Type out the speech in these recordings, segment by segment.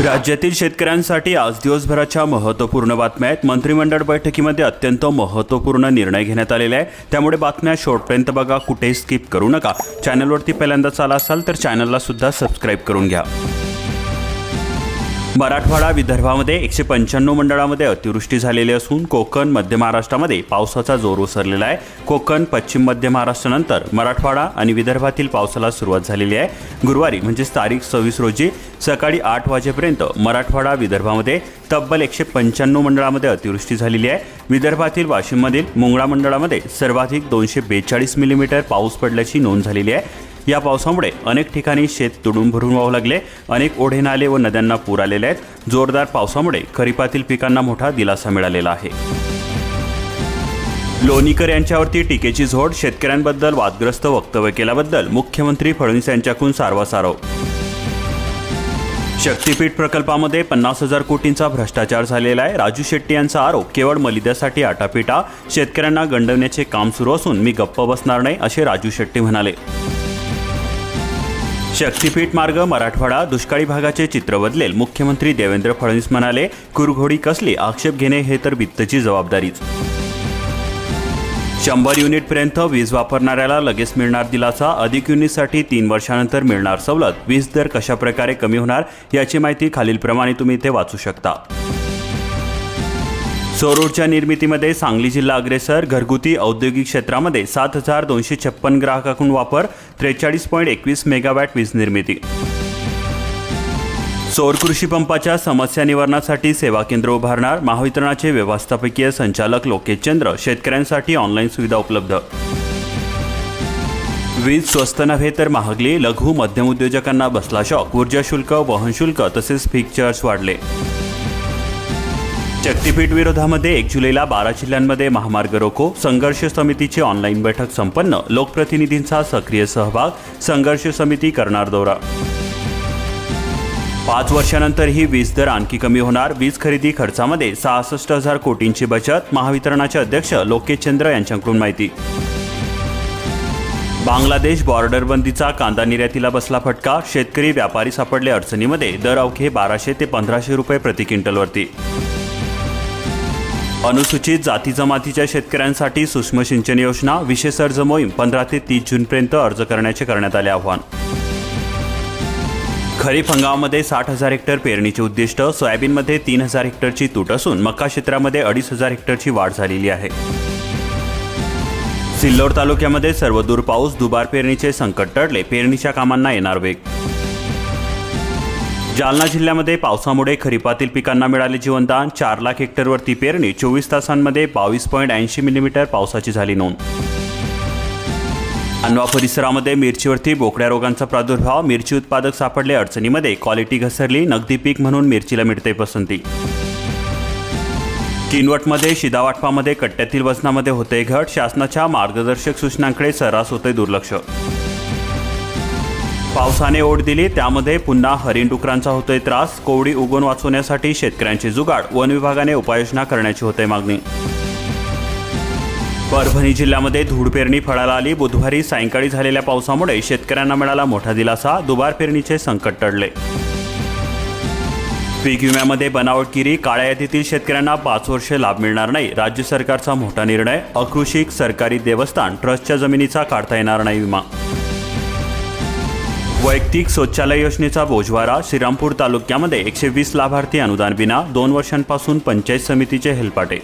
राज्यातील शेतकऱ्यांसाठी आज दिवसभराच्या महत्त्वपूर्ण बातम्या आहेत। मंत्रिमंडळ बैठकीमध्ये अत्यंत महत्त्वपूर्ण निर्णय घेण्यात आलेले आहे, त्यामुळे बातम्या शेवटपर्यंत बघा, कुठेही स्किप करू नका। चॅनलवरती पहिल्यांदाच आला असाल तर चॅनलला सुद्धा सबस्क्राइब करून घ्या। मराठवाडा विदर्भामध्ये 195 मंडळामध्ये अतिवृष्टी झालेली असून कोकण मध्य महाराष्ट्रामध्ये पावसाचा जोर ओसरलेला आहे। कोकण पश्चिम मध्य महाराष्ट्रानंतर मराठवाडा आणि विदर्भातील पावसाला सुरुवात झालेली आहे। गुरुवारी म्हणजेच तारीख 26 रोजी सकाळी 8 वाजेपर्यंत मराठवाडा विदर्भामध्ये तब्बल 195 मंडळामध्ये अतिवृष्टी झालेली आहे। विदर्भातील वाशिममधील मुंगळा मंडळामध्ये सर्वाधिक 242 मिलीमीटर पाऊस पडल्याची नोंद झालेली आहे। या पावसामुळे अनेक ठिकाणी शेत तुडूंब भरून वाहू लागले, अनेक ओढे नाले व नद्यांना पूर आलेले आहेत। जोरदार पावसामुळे खरीपातील पिकांना मोठा दिलासा मिळालेला आहे। लोणीकर यांच्यावरती टीकेची झोड, शेतकऱ्यांबद्दल वादग्रस्त वक्तव्य केल्याबद्दल मुख्यमंत्री फडणवीस यांच्याकडून सारवासारव। शक्तीपीठ प्रकल्पामध्ये 50,000 कोटींचा भ्रष्टाचार झालेला आहे। राजू शेट्टी यांचा आरोप केवळ मलिदासाठी आटापिटा, शेतकऱ्यांना गंडवण्याचे काम सुरू असून मी गप्प बसणार नाही असे राजू शेट्टी म्हणाले। शक्तीपीठ मार्ग मराठवाडा दुष्काळी भागाचे चित्र बदलेल, मुख्यमंत्री देवेंद्र फडणवीस म्हणाले। कुरघोडी कसली, आक्षेप घेणे हे तर वित्तची जबाबदारीच। 100 युनिटपर्यंत वीज वापरणाऱ्याला लगेच मिळणार दिलासा, अधिक युनिटसाठी 3 वर्षानंतर मिळणार सवलत। वीज दर कशाप्रकारे कमी होणार याची माहिती खालीलप्रमाणे तुम्ही इथे वाचू शकता। सौर ऊर्जा निर्मितीमध्ये सांगली जिल्हा अग्रेसर, घरगुती औद्योगिक क्षेत्रामध्ये 7,256 ग्राहकांकडून वापर, 43.21 मेगावॅट वीज निर्मिती। सौर कृषी पंपाच्या समस्या निवारणासाठी सेवा केंद्र उभारणार, महावितरणाचे व्यवस्थापकीय संचालक लोकेश चंद्र। शेतकऱ्यांसाठी ऑनलाईन सुविधा उपलब्ध। वीज स्वस्त नव्हे तर महागली, लघु मध्यम उद्योजकांना बसला शॉक, ऊर्जा शुल्क, वहन शुल्क तसेच पीक चार्ज वाढले। शक्तीपीठ विरोधामध्ये 1 जुलैला 12 जिल्ह्यांमध्ये महामार्ग रोको, संघर्ष समितीची ऑनलाईन बैठक संपन्न, लोकप्रतिनिधींचा सक्रिय सहभाग, संघर्ष समिती करणार दौरा। 5 वर्षानंतर ही वीज दर आणखी कमी होणार, वीज खरेदी खर्चामध्ये 66,000 कोटींची बचत, महावितरणाचे अध्यक्ष लोकेश चंद्र यांच्याकडून माहिती। बांगलादेश बॉर्डर बंदीचा कांदा निर्यातीला बसला फटका, शेतकरी व्यापारी सापडले अडचणीमध्ये, दर अवघे 1200 ते 1500 रुपये प्रति क्विंटलवरती। अनुसूचित जाती जमातीच्या शेतकऱ्यांसाठी सूक्ष्म सिंचन योजना, विशेष अर्ज मोहीम 15 ते 30 जूनपर्यंत अर्ज करण्याचे करण्यात आले आवाहन। खरीप हंगामामध्ये 60,000 हेक्टर पेरणीचे उद्दिष्ट, सोयाबीनमध्ये 3,000 हेक्टरची तूट असून मका क्षेत्रामध्ये 2,500 हेक्टरची वाढ झालेली आहे। सिल्लोड तालुक्यामध्ये सर्वदूर पाऊस, दुबार पेरणीचे संकट टळले, पेरणीच्या कामांना येणार वेग। जालना जिल्ह्यामध्ये पावसामुळे खरीपातील पिकांना मिळाले जीवनदान, 4 लाख हेक्टरवरती पेरणी, 24 तासांमध्ये 22.80 मिलीमीटर पावसाची झाली नोंद। अनवा परिसरामध्ये मिरचीवरती बोकड्या रोगांचा प्रादुर्भाव, मिरची उत्पादक सापडले अडचणीमध्ये, क्वालिटी घसरली, नगदी पीक म्हणून मिरचीला मिळते पसंती। किनवटमध्ये शिधावाटपामध्ये कट्ट्यातील वजनामध्ये होते घट, शासनाच्या मार्गदर्शक सूचनांकडे सर्रास होते दुर्लक्ष। पावसाने ओढ दिली, त्यामध्ये पुन्हा हरिणडुकरांचा होतोय त्रास, कोवडी उगवून वाचवण्यासाठी शेतकऱ्यांचे जुगाड, वन विभागाने उपाययोजना करण्याची होते मागणी। परभणी जिल्ह्यामध्ये धूळ पेरणी फळाला आली, बुधवारी सायंकाळी झालेल्या पावसामुळे शेतकऱ्यांना मिळाला मोठा दिलासा, दुबार पेरणीचे संकट टळले। पीक विम्यामध्ये बनावटगिरी, काळ्या यादीतील शेतकऱ्यांना 5 वर्ष लाभ मिळणार नाही, राज्य सरकारचा मोठा निर्णय, अकृषिक सरकारी देवस्थान ट्रस्टच्या जमिनीचा काढता येणार नाही विमा। वैयक्तिक शौचालय योजनेचा बोजवारा, श्रीरामपूर तालुक्यामध्ये 120 लाभार्थी अनुदान विना, 2 वर्षांपासून पंचायत समितीचे हेलपाटे।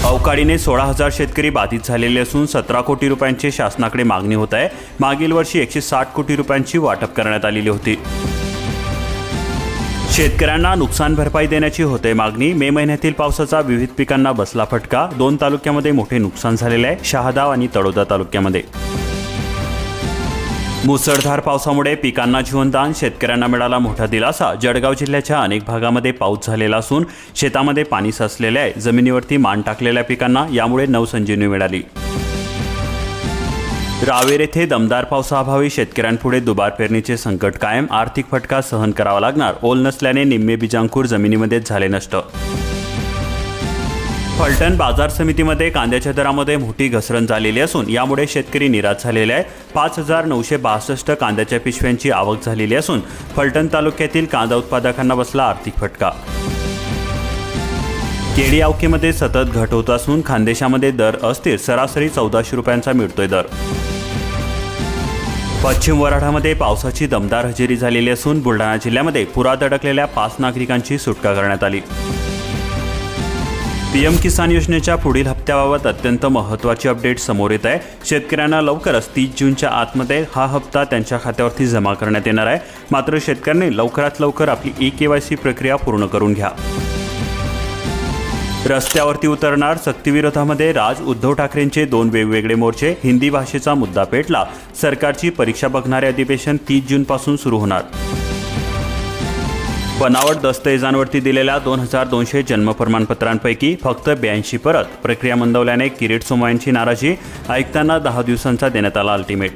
अवकाळीने 16,000 शेतकरी बाधित झालेले असून 17 कोटी रुपयांची शासनाकडे मागणी होत आहे। मागील वर्षी 160 कोटी रुपयांची वाटप करण्यात आलेली होती। शेतकऱ्यांना नुकसान भरपाई देण्याची होते मागणी, मे महिन्यातील पावसाचा विविध पिकांना बसला फटका, 2 तालुक्यामध्ये मोठे नुकसान झालेले आहे, शहादा आणि तळोदा तालुक्यामध्ये। मुसळधार पावसामुळे पिकांना जीवनदान, शेतकऱ्यांना मिळाला मोठा दिलासा, जळगाव जिल्ह्याच्या अनेक भागामध्ये पाऊस झालेला असून शेतामध्ये पाणी साचलेले आहे, जमिनीवरती मान टाकलेल्या पिकांना यामुळे नवसंजीवनी मिळाली। रावेर येथे दमदार पावसाअभावी शेतकऱ्यांपुढे दुबार पेरणीचे संकट कायम, आर्थिक फटका सहन करावा लागणार, ओल नसल्याने निम्मे बीजांकुर जमिनीमध्येच झाले नष्ट। फलटण बाजार समितीमध्ये कांद्याच्या दरामध्ये मोठी घसरण झालेली असून यामुळे शेतकरी निराश झालेले आहे. 5,962 कांद्याच्या पिशव्यांची आवक झालेली असून फलटण तालुक्यातील कांदा उत्पादकांना बसला आर्थिक फटका. केळी आवकेमध्ये सतत घट होत असून खानदेशामध्ये दर अस्थिर, सरासरी 1400 रुपयांचा मिळतोय दर. पश्चिम वऱ्हाडामध्ये पावसाची दमदार हजेरी झालेली असून बुलढाणा जिल्ह्यामध्ये पुरात अडकलेल्या 5 नागरिकांची सुटका करण्यात आली. पीएम किसान योजनेच्या पुढील हप्त्याबाबत अत्यंत महत्त्वाची अपडेट समोर येत आहे. शेतकऱ्यांना लवकरच 30 जूनच्या आतमध्ये हा हप्ता त्यांच्या खात्यावरती जमा करण्यात येणार आहे. मात्र शेतकऱ्यांनी लवकरात लवकर आपली ई-KYC प्रक्रिया पूर्ण करून घ्या. रस्त्यावरती उतरणार सक्तीविरोधामध्ये उद्धव ठाकरेंचे 2 वेगवेगळे मोर्चे. हिंदी भाषेचा मुद्दा पेटला. सरकारची परीक्षा बघणारे अधिवेशन 30 जूनपासून सुरू होणार. बनावट दस्तऐवजांवरती दिलेल्या 2,200 जन्म प्रमाणपत्रांपैकी फक्त 82 परत. प्रक्रिया मंदावल्याने किरीट सोमय्यांची नाराजी. आयुक्तांना 10 दिवसांचा देण्यात आला अल्टिमेट.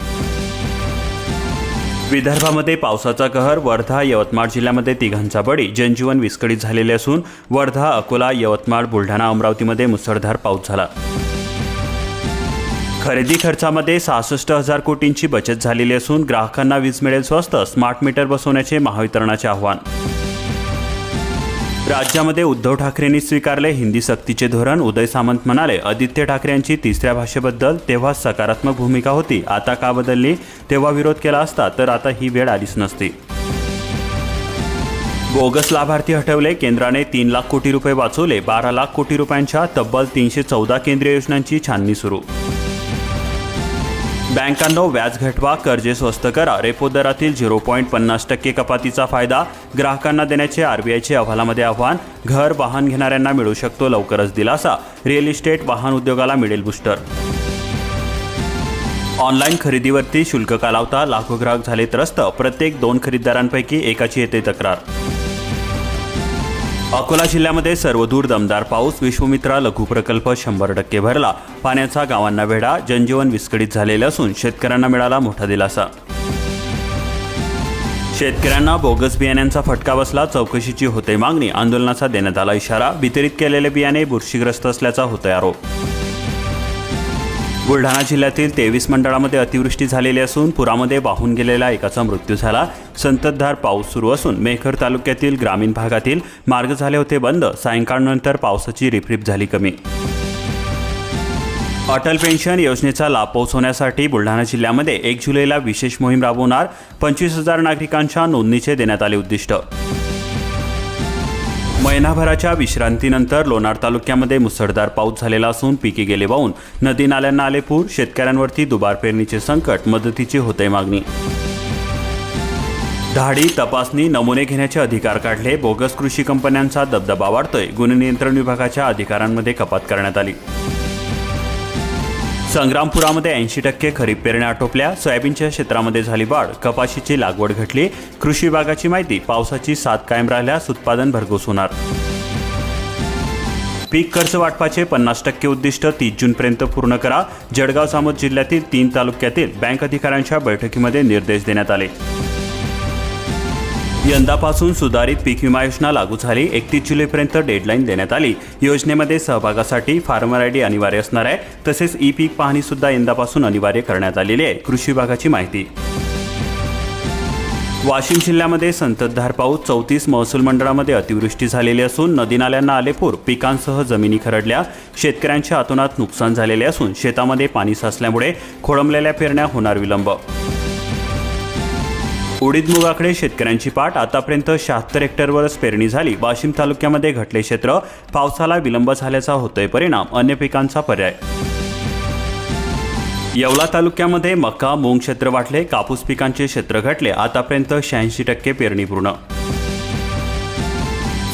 विदर्भामध्ये पावसाचा कहर. वर्धा, यवतमाळ जिल्ह्यामध्ये तिघांचा बळी. जनजीवन विस्कळीत झालेले असून वर्धा, अकोला, यवतमाळ, बुलढाणा, अमरावतीमध्ये मुसळधार पाऊस झाला. खरेदी खर्चामध्ये 66,000 कोटींची बचत झालेली असून ग्राहकांना वीज मिळेल स्वस्त. स्मार्ट मीटर बसवण्याचे महावितरणाचे आव्हान. राज्यामध्ये उद्धव ठाकरेंनी स्वीकारले हिंदी सक्तीचे धोरण. उदय सामंत म्हणाले, आदित्य ठाकरे यांची तिसऱ्या भाषेबद्दल तेव्हा सकारात्मक भूमिका होती, आता का बदलली? तेव्हा विरोध केला असता तर आता ही वेळ आलीच नसती. बोगस लाभार्थी हटवले. केंद्राने 3 लाख कोटी रुपये वाचवले. 12 लाख कोटी रुपयांच्या तब्बल 314 केंद्रीय योजनांची छाननी सुरू. बँकांनो व्याज घटवा, कर्जे स्वस्त करा. रेपो दरातील 0.50% कपातीचा फायदा ग्राहकांना देण्याचे आरबीआयचे अहवालामध्ये आव्हान. घर, वाहन घेणाऱ्यांना मिळू शकतो लवकरच दिलासा. रिअल इस्टेट, वाहन उद्योगाला मिळेल बुस्टर. ऑनलाईन खरेदीवरती शुल्क का लावता? लाखो ग्राहक झाले त्रस्त. प्रत्येक 2 खरेदीदारांपैकी एकाची येते तक्रार. अकोला जिल्ह्यामध्ये सर्वदूर दमदार पाऊस. विश्वमित्रा लघु प्रकल्प 100% भरला. पाण्याचा गावांना वेढा. जनजीवन विस्कळीत झालेले असून शेतकऱ्यांना मिळाला मोठा दिलासा. शेतकऱ्यांना बोगस बियाण्यांचा फटका बसला. चौकशीची होते मागणी. आंदोलनाचा देण्यात आला इशारा. वितरित केलेले बियाणे बुरशीग्रस्त असल्याचा होतोय आरोप. बुलढाणा जिल्ह्यातील 23 मंडळामध्ये अतिवृष्टी झालेली असून पुरामध्ये वाहून गेलेल्या एकाचा मृत्यू झाला. संततधार पाऊस सुरू असून मेहकर तालुक्यातील ग्रामीण भागातील मार्ग झाले होते बंद. सायंकाळनंतर पावसाची रिपरिप झाली कमी. अटल पेन्शन योजनेचा लाभ पोहोचवण्यासाठी बुलढाणा जिल्ह्यामध्ये 1 जुलैला विशेष मोहीम राबवणार. 25,000 नागरिकांच्या नोंदणीचे देण्यात आले उद्दिष्ट. महिनाभराच्या विश्रांतीनंतर लोणार तालुक्यामध्ये मुसळधार पाऊस झालेला असून पिके गेले वाहून. नदी नाल्यांना आले पूर. शेतकऱ्यांवरती दुबार पेरणीचे संकट. मदतीची होते मागणी. धाडी, तपासणी, नमुने घेण्याचे अधिकार काढले. बोगस कृषी कंपन्यांचा दबदबा वाढतोय. गुन्हे नियंत्रण विभागाच्या अधिकारांमध्ये कपात करण्यात आली. संग्रामपुरामध्ये 80% खरीप पेरण्या आटोपल्या. सोयाबीनच्या क्षेत्रामध्ये झाली वाढ. कपाशीची लागवड घटली. कृषी विभागाची माहिती. पावसाची साथ कायम राहिल्यास उत्पादन भरघोस होणार. पीक कर्ज वाटपाचे 50% उद्दिष्ट 30 जूनपर्यंत पूर्ण करा. जळगाव जामोद जिल्ह्यातील 3 तालुक्यातील बँक अधिकाऱ्यांच्या बैठकीमध्ये निर्देश देण्यात आले. यंदापासून सुधारित पीक विमा योजना लागू झाली. 31 जुलैपर्यंत डेडलाईन देण्यात आली. योजनेमध्ये सहभागासाठी फार्मर आयडी अनिवार्य असणार आहे. तसेच ई पीक पाहणी सुद्धा यंदापासून अनिवार्य करण्यात आलेली आहे. कृषी विभागाची माहिती. वाशिम जिल्ह्यामध्ये संततधार पाऊस. 34 महसूल मंडळामध्ये अतिवृष्टी झालेली असून नदी नाल्यांना आले पूर. पिकांसह जमिनी खरडल्या. शेतकऱ्यांच्या अतोनात नुकसान झालेले असून शेतामध्ये पाणी साचल्यामुळे खोळंबलेल्या पेरण्या होणार विलंब. उडीद मुगाकडे शेतकऱ्यांची पाठ. आतापर्यंत 76 हेक्टरवरच पेरणी झाली. वाशिम तालुक्यामध्ये घटले क्षेत्र. पावसाला विलंब झाल्याचा होतोय परिणाम. अन्य पिकांचा पर्याय. येवला तालुक्यामध्ये मका, मूग क्षेत्र वाढले. कापूस पिकांचे क्षेत्र घटले. आतापर्यंत 86% पेरणी पूर्ण.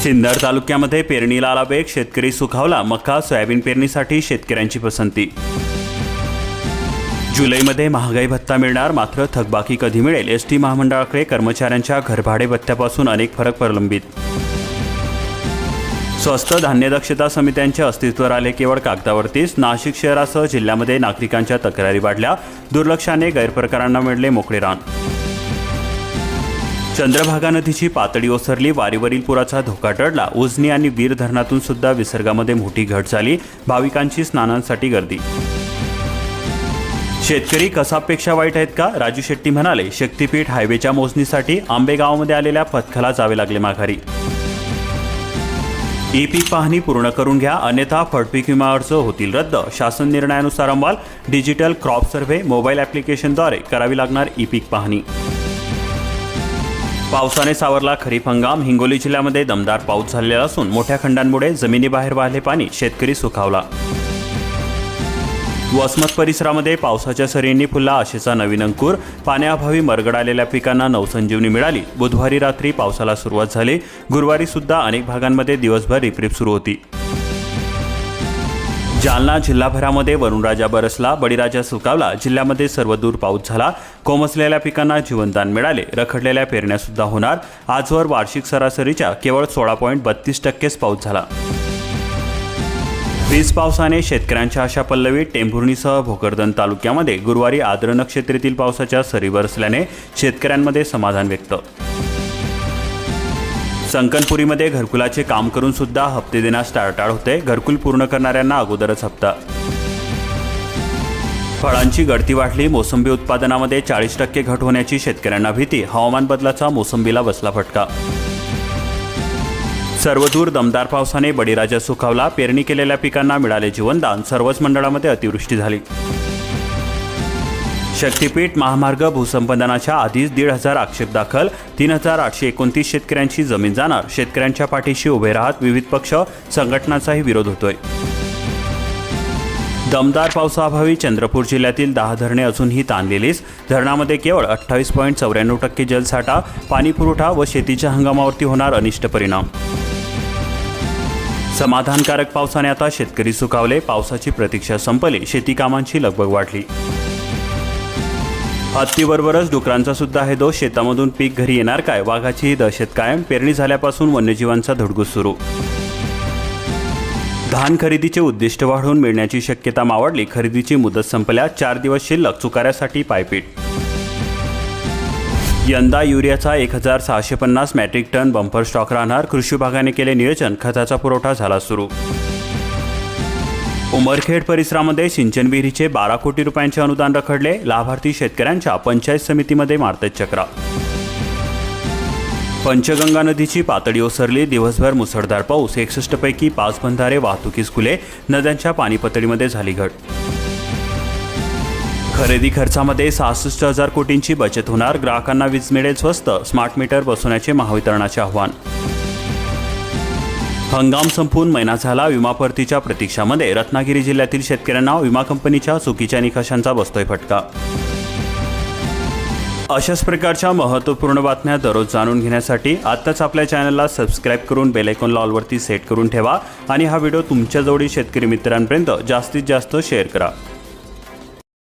सिन्नर तालुक्यामध्ये पेरणीला आला वेग. शेतकरी सुखावला. मका, सोयाबीन पेरणीसाठी शेतकऱ्यांची पसंती. जुलैमध्ये महागाई भत्ता मिळणार. मात्र थकबाकी कधी मिळेल? एसटी महामंडळाकडे कर्मचाऱ्यांच्या घरभाडे भत्त्यापासून अनेक फरक प्रलंबित. स्वस्त धान्य दक्षता समित्यांचे अस्तित्व राहिले केवळ कागदावरतीच. नाशिक शहरासह जिल्ह्यामध्ये नागरिकांच्या तक्रारी वाढल्या. दुर्लक्षाने गैरप्रकारांना मिळले मोकळे रान. चंद्रभागा नदीची पातळी ओसरली, वारीवरील पुराचा धोका टळला. उजनी आणि वीर धरणातून सुद्धा विसर्गामध्ये मोठी घट झाली. भाविकांची स्नानांसाठी गर्दी. शेतकरी कसाबपेक्षा वाईट आहेत का? राजू शेट्टी म्हणाले, शक्तीपीठ हायवेच्या मोजणीसाठी आंबेगावमध्ये आलेल्या पथकाला जावे लागले माघारी. ई पीक पाहणी पूर्ण करून घ्या, अन्यथा फळपीक विमा अर्ज होतील रद्द. शासन निर्णयानुसार अंमल. डिजिटल क्रॉप सर्व्हे मोबाईल ॲप्लिकेशनद्वारे करावी लागणार ई पीक पाहणी. पावसाने सावरला खरीप हंगाम. हिंगोली जिल्ह्यामध्ये दमदार पाऊस झालेला असून मोठ्या खंडांमुळे जमिनीबाहेर वाहले पाणी. शेतकरी सुखावला. वसमत परिसरामध्ये पावसाच्या सरींनी फुलला आशेचा नवीन अंकुर. पाण्याअभावी मरगळालेल्या पिकांना नवसंजीवनी मिळाली. बुधवारी रात्री पावसाला सुरुवात झाली. गुरुवारी सुद्धा अनेक भागांमध्ये दिवसभर रिपरिप सुरू होती. जालना जिल्हाभरामध्ये वरुणराजा बरसला, बळीराजा सुकावला. जिल्ह्यामध्ये सर्वदूर पाऊस झाला. कोमसलेल्या पिकांना जीवनदान मिळाले. रखडलेल्या पेरण्या सुद्धा होणार. आजवर वार्षिक सरासरीच्या केवळ 16.32% पाऊस झाला. वीज पावसाने शेतकऱ्यांच्या आशा पल्लवीत. टेंभुर्णीसह भोकरदन तालुक्यामध्ये गुरुवारी आर्द्र नक्षत्रेतील पावसाच्या सरी बरसल्याने शेतकऱ्यांमध्ये समाधान व्यक्त. संकनपुरीमध्ये घरकुलाचे काम करून सुद्धा हप्ते देण्यास टाळाटाळ होते. घरकुल पूर्ण करणाऱ्यांना अगोदरच हप्ता. फळांची गळती वाढली. मोसंबी उत्पादनामध्ये 40% घट होण्याची शेतकऱ्यांना भीती. हवामान बदलाचा मोसंबीला बसला फटका. सर्वदूर दमदार पावसाने बळीराजा सुखावला. पेरणी केलेल्या पिकांना मिळाले जीवनदान. सर्वच मंडळामध्ये अतिवृष्टी झाली. शक्तीपीठ महामार्ग भूसंपादनाच्या आधीच 1,500 आक्षेप दाखल. 3,829 शेतकऱ्यांची जमीन जाणार. शेतकऱ्यांच्या पाठीशी उभे राहत विविध पक्ष संघटनांचाही विरोध होतोय. दमदार पावसाअभावी चंद्रपूर जिल्ह्यातील 10 धरणे अजूनही ताणलेलीच. धरणामध्ये केवळ 28.94% जलसाठा. पाणीपुरवठा व शेतीच्या हंगामावरती होणार अनिष्ट परिणाम. समाधानकारक पावसाने आता शेतकरी सुखावले. पावसाची प्रतीक्षा संपली. शेती कामांची लगबग वाढली. हत्तीबरोबरच डुकरांचा सुद्धा हे दोष. शेतामधून पीक घरी येणार काय? वाघाचीही दहशत कायम. पेरणी झाल्यापासून वन्यजीवांचा धुडगूस सुरू. धान खरेदीचे उद्दिष्ट वाढवून मिळण्याची शक्यता मावळली. खरेदीची मुदत संपल्या. 4 दिवस शिल्लक. चुकाऱ्यासाठी पायपीट. यंदा युरियाचा 1,650 मेट्रिक टन बंपर स्टॉक राहणार. कृषी विभागाने केले नियोजन. खताचा पुरवठा झाला सुरू. उमरखेड परिसरामध्ये सिंचन विहिरीचे 12 कोटी रुपयांचे अनुदान रखडले. लाभार्थी शेतकऱ्यांच्या पंचायत समितीमध्ये मारतात चक्रा. पंचगंगा नदीची पातळी ओसरली. दिवसभर मुसळधार पाऊस. 61 पैकी 5 बंधारे वाहतुकीस खुले. नद्यांच्या पाणी पातळीमध्ये झाली घट. खरेदी खर्चामध्ये 66,000 कोटींची बचत होणार. ग्राहकांना वीज मिळेल स्वस्त. स्मार्ट मीटर बसवण्याचे महावितरणाचे आव्हान. हंगाम संपून महिना झाला. विमा परतीच्या प्रतीक्षामध्ये रत्नागिरी जिल्ह्यातील शेतकऱ्यांना विमा कंपनीच्या चुकीच्या निकषांचा बसतोय फटका. अशाच प्रकारच्या महत्त्वपूर्ण बातम्या दररोज जाणून घेण्यासाठी आत्ताच आपल्या चॅनलला सबस्क्राईब करून बेल आयकॉनला ऑलवरती सेट करून ठेवा आणि हा व्हिडिओ तुमच्या जवळील शेतकरी मित्रांपर्यंत जास्तीत जास्त शेअर करा.